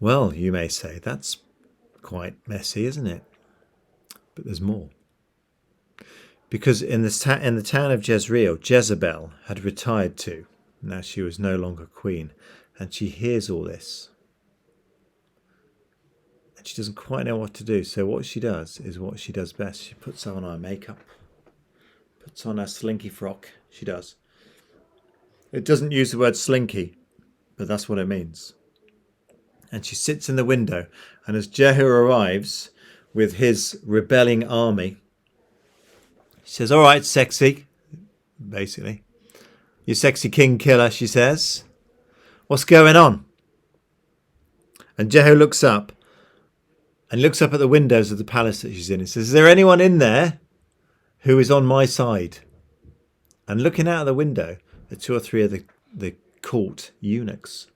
Well, you may say, that's quite messy, isn't it? But there's more. Because in the town of Jezreel, Jezebel had retired to. Now she was no longer queen. And she hears all this. And she doesn't quite know what to do. So what she does is what she does best. She puts on her makeup. Puts on her slinky frock. She does. It doesn't use the word slinky, but that's what it means. And she sits in the window. And as Jehu arrives with his rebelling army, she says, all right, sexy, basically. You sexy king killer, she says. What's going on? And Jehu looks up and looks up at the windows of the palace that she's in and says, is there anyone in there who is on my side? And looking out of the window are two or three of the court eunuchs.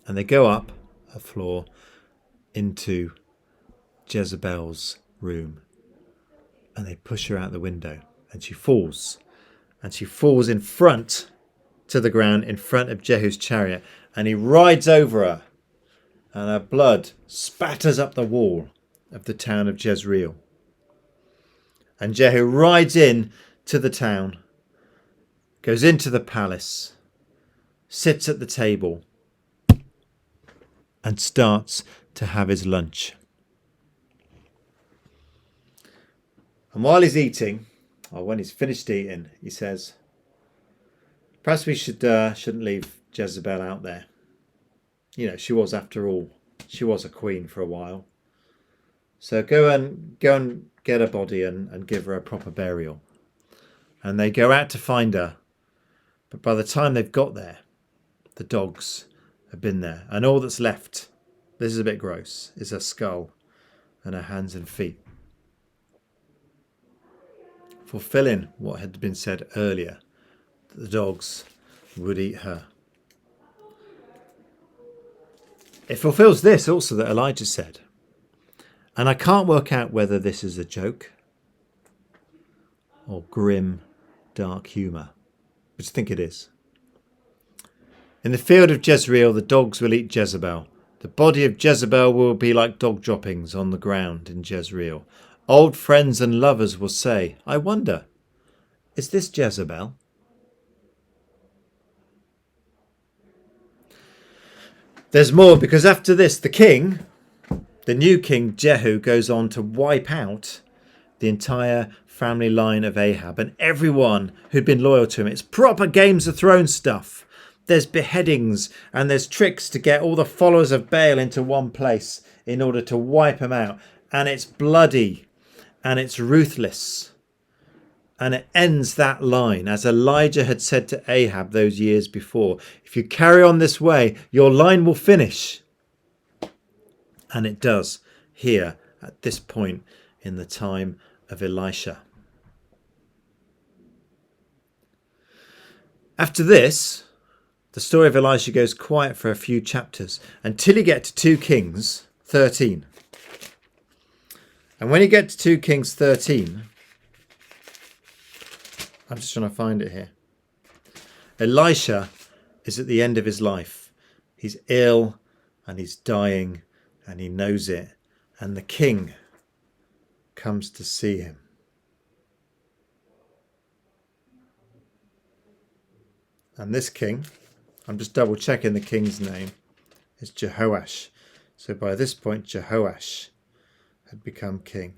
And they go up a floor into Jezebel's room. And they push her out the window. And she falls. And she falls in front to the ground in front of Jehu's chariot. And he rides over her. And her blood spatters up the wall of the town of Jezreel. And Jehu rides in to the town. Goes into the palace. Sits at the table. And starts to have his lunch. And while he's eating, or when he's finished eating, he says, perhaps we shouldn't leave Jezebel out there. You know, she was, after all, she was a queen for a while. So go and get her body and give her a proper burial. And they go out to find her. But by the time they've got there, the dogs have been there. And all that's left, this is a bit gross, is her skull and her hands and feet. Fulfilling what had been said earlier, that the dogs would eat her. It fulfills this also that Elijah said. And I can't work out whether this is a joke or grim, dark humour. But I think it is. In the field of Jezreel, the dogs will eat Jezebel. The body of Jezebel will be like dog droppings on the ground in Jezreel. Old friends and lovers will say, I wonder, is this Jezebel? There's more, because after this, the king, the new king Jehu, goes on to wipe out the entire family line of Ahab and everyone who'd been loyal to him. It's proper Games of Thrones stuff. There's beheadings and there's tricks to get all the followers of Baal into one place in order to wipe them out. And it's bloody. And it's ruthless. And it ends that line, as Elijah had said to Ahab those years before. If you carry on this way, your line will finish. And it does here at this point in the time of Elisha. After this, the story of Elisha goes quiet for a few chapters until you get to 2 Kings 13. And when you get to 2 Kings 13, I'm just trying to find it here. Elisha is at the end of his life. He's ill and he's dying and he knows it. And the king comes to see him. And this king, I'm just double checking the king's name, is Jehoash. So by this point, Jehoash had become king.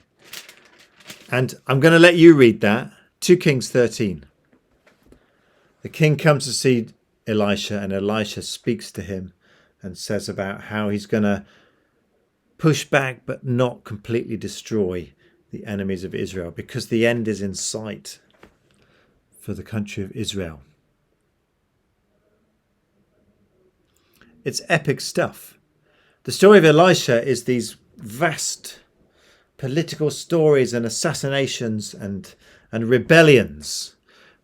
And I'm going to let you read that. 2 Kings 13. The king comes to see Elisha, and Elisha speaks to him and says about how he's going to push back but not completely destroy the enemies of Israel, because the end is in sight for the country of Israel. It's epic stuff. The story of Elisha is these vast political stories and assassinations and rebellions.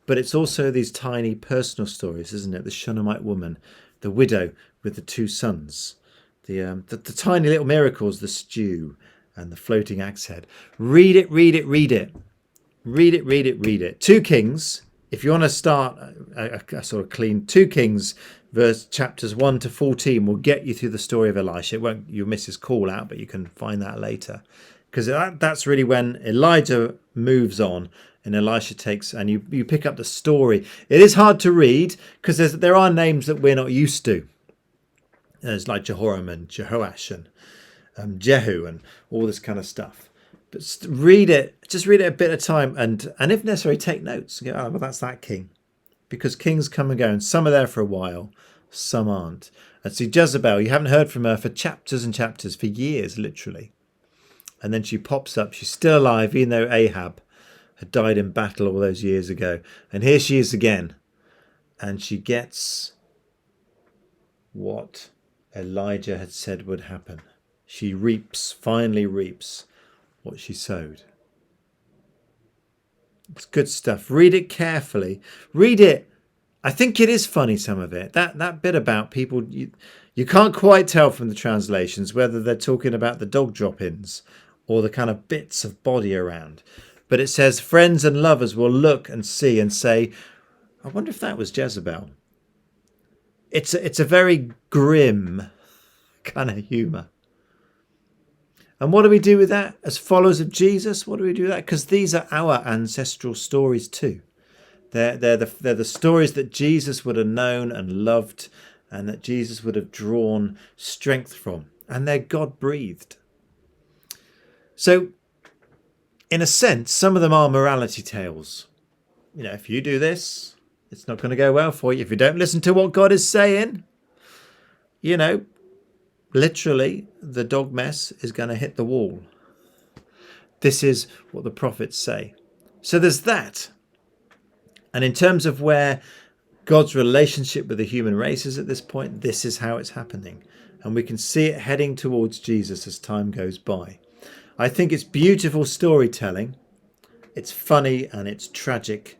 But it's also these tiny personal stories, isn't it? The Shunammite woman, the widow with the 2 sons, the tiny little miracles, the stew and the floating axe head. Read it, read it, read it. Read it, read it, read it. 2 Kings, if you want to start a sort of clean, 2 Kings chapters 1 to 14 will get you through the story of Elisha. You'll miss his call out, but you can find that later. Because that's really when Elijah moves on and Elisha takes, and you pick up the story. It is hard to read because there are names that we're not used to. There's like Jehoram and Jehoash and Jehu and all this kind of stuff. But just read it a bit at a time, and if necessary, take notes. Go, oh, well, that's that king. Because kings come and go, and some are there for a while, some aren't. And see, Jezebel, you haven't heard from her for chapters and chapters, for years, literally. And then she pops up. She's still alive, even though Ahab had died in battle all those years ago. And here she is again. And she gets what Elijah had said would happen. She finally reaps what she sowed. It's good stuff. Read it carefully. Read it. I think it is funny, some of it. That bit about people, you can't quite tell from the translations whether they're talking about the dog drop-ins or the kind of bits of body around. But it says, friends and lovers will look and see and say, I wonder if that was Jezebel. It's a very grim kind of humour. And what do we do with that as followers of Jesus? What do we do with that? Because these are our ancestral stories too. They're the stories that Jesus would have known and loved, and that Jesus would have drawn strength from. And they're God-breathed. So, in a sense, some of them are morality tales. You know, if you do this, it's not going to go well for you. If you don't listen to what God is saying, you know, literally, the dog mess is going to hit the wall. This is what the prophets say. So there's that. And in terms of where God's relationship with the human race is at this point, this is how it's happening. And we can see it heading towards Jesus as time goes by. I think it's beautiful storytelling. It's funny and it's tragic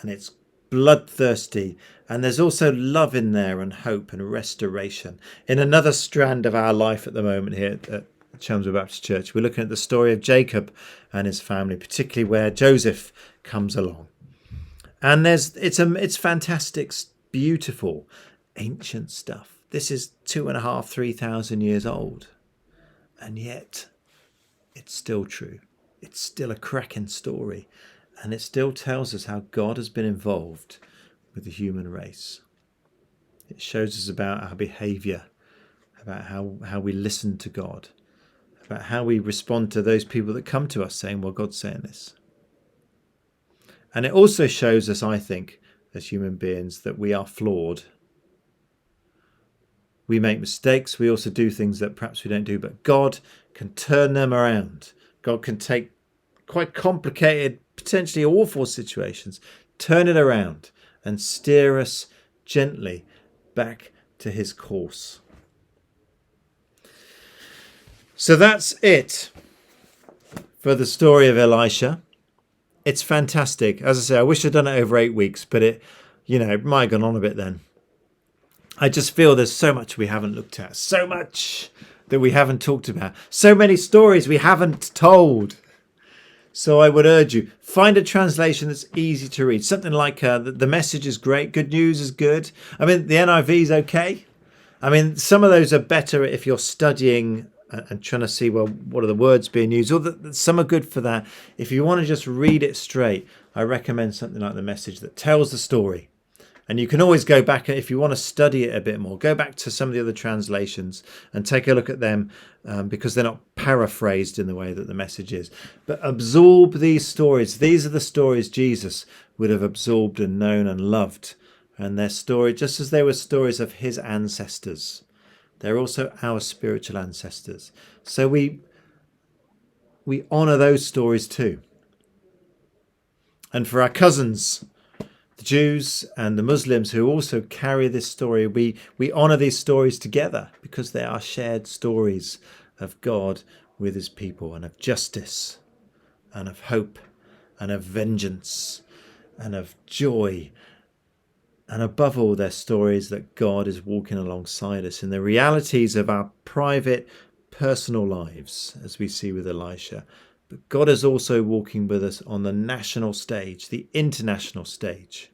and it's bloodthirsty. And there's also love in there and hope and restoration. In another strand of our life at the moment here at Chelmsford Baptist Church, we're looking at the story of Jacob and his family, particularly where Joseph comes along. And it's fantastic, beautiful, ancient stuff. This is 2,500-3,000 years old. And yet it's still true. It's still a cracking story. And it still tells us how God has been involved with the human race. It shows us about our behaviour, about how we listen to God, about how we respond to those people that come to us saying, well, God's saying this. And it also shows us, I think, as human beings, that we are flawed. We make mistakes. We also do things that perhaps we don't do, but God can turn them around. God can take quite complicated, potentially awful situations, turn it around and steer us gently back to his course. So that's it for the story of Elisha. It's fantastic. As I say, I wish I'd done it over 8 weeks, but it might have gone on a bit then. I just feel there's so much we haven't looked at, so much that we haven't talked about, so many stories we haven't told. So I would urge you, find a translation that's easy to read. Something like the Message is great. Good News is good. I mean, the NIV is okay. I mean, some of those are better if you're studying and trying to see, well, what are the words being used? Or some are good for that. If you want to just read it straight, I recommend something like the Message that tells the story. And you can always go back, if you want to study it a bit more, go back to some of the other translations and take a look at them because they're not paraphrased in the way that the Message is. But absorb these stories. These are the stories Jesus would have absorbed and known and loved. And their story, just as they were stories of his ancestors, they're also our spiritual ancestors. So we honour those stories too. And for our cousins, the Jews and the Muslims who also carry this story, we honour these stories together because they are shared stories of God with his people and of justice and of hope and of vengeance and of joy. And above all, they're stories that God is walking alongside us in the realities of our private, personal lives, as we see with Elisha. But God is also walking with us on the national stage, the international stage.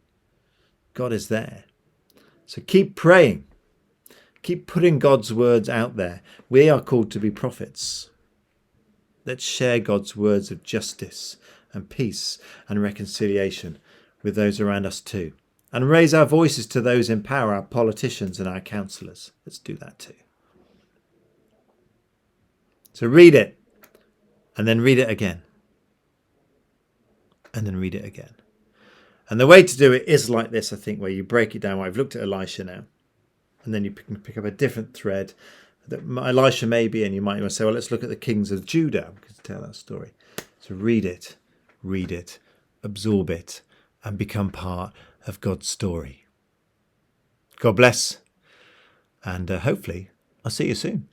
God is there. So keep praying. Keep putting God's words out there. We are called to be prophets. Let's share God's words of justice and peace and reconciliation with those around us too. And raise our voices to those in power, our politicians and our councillors. Let's do that too. So read it, and then read it again. And then read it again. And the way to do it is like this, I think, where you break it down. I've looked at Elisha now. And then you pick up a different thread that Elisha may be, and you might want to say, well, let's look at the kings of Judah. We can tell that story. So read it, absorb it, and become part of God's story. God bless, and hopefully I'll see you soon.